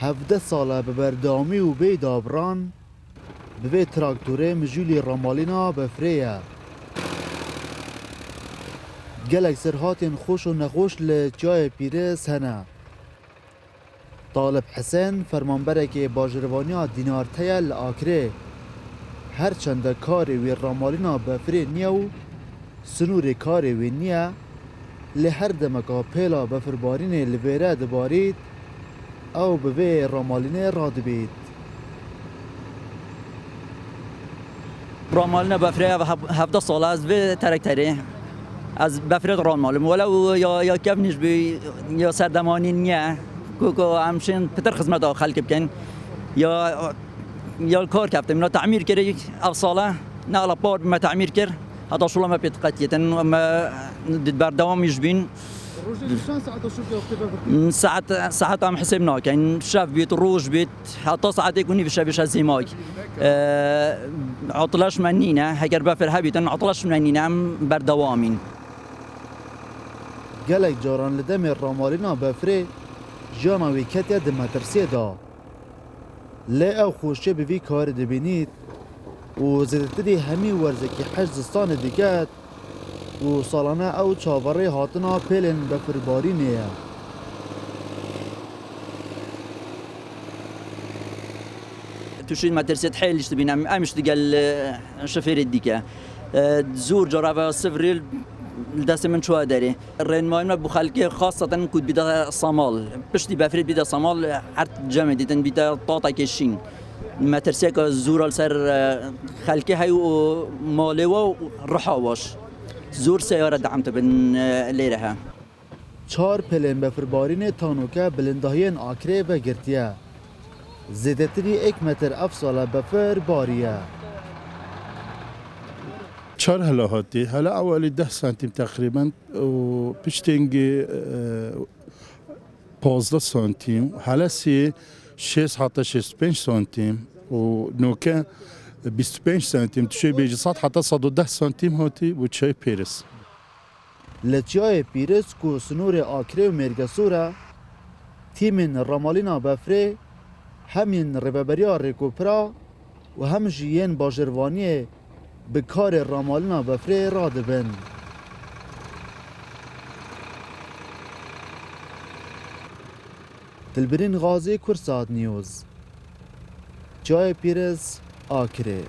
17 ساله به بردامی و بی دابران به تراکتوره مجولی رامالینا بفریه. گلک سرهاتین خوش و نخوش لچای پیرس هنه. طالب حسین فرمانبره که باجروانی دینار تیه لآکره هرچند کاری وی رامالینا بفری نیه و سنور کاری وی نیه لهر دمکا پیلا بفربارین لویره دبارید او به رامالینه راد بید. رامالینه بفری 17 ساله از به ترکتری از بفرد رامالین ولو یا کف نجبی یا سردمانی نیه کوکو همشین پتر خدمت آخر کبکن یا کار کفتم نه تعمیر کردی افصاله نه على بار ما تعمیر کرد هذا شو ما بيتقتيتن ما بردوام يجبين ساعات عم حسبنا كان شاف بيت روج بيت حتى ساعات يكوني في شافش هزيماي عطلاش منينا هكر بفر هبيتن عطلاش منينا عم بردوامين گلک جاران لدم رامالینا بفری جانا وی کتیا دم ترسیه دا لی او خوشه به وی کار دبینید و زدتری همی ورزکی حجزستان دیگه و سالانه او چاوره هاتنا پیلن بفرباری نیه. توشين ما ترسيت حيل تبين امش تقال شفير الديكا زور جرافه صفر دست من شو داري الرين ما بخلكي خاصة كنت بدا صمال بشتي بفرد بدا صمال عرت جامد بدا طاطا كشين ما ترسيك زور السر خلكي هاي مالي ورحاوش زور سيارة دعمت بن ليرها چهار پلن بفربارین تانوکه بلندهین آکره و گرتیه زیدتری 1 متر افساله بفر باریه. چهار هلاهاتی هلا اولی 10 سانتیم تقریبا و پشتینگی 15 سانتیم هلا سی 6 حتی 65 سانتیم و نوکه 25 سانتیم تشوی بیجی صد حتی 110 سانتیم هاتی و چای پیرس لچای پیرس کو سنور آکره و مرگسوره تیمین رامالینا بفره همین رببریا ریکوپرا و هم جیین باجروانی به کار رامالینا بفره را دبن. دلبرین غازی کرسات نیوز جای پیرس آکره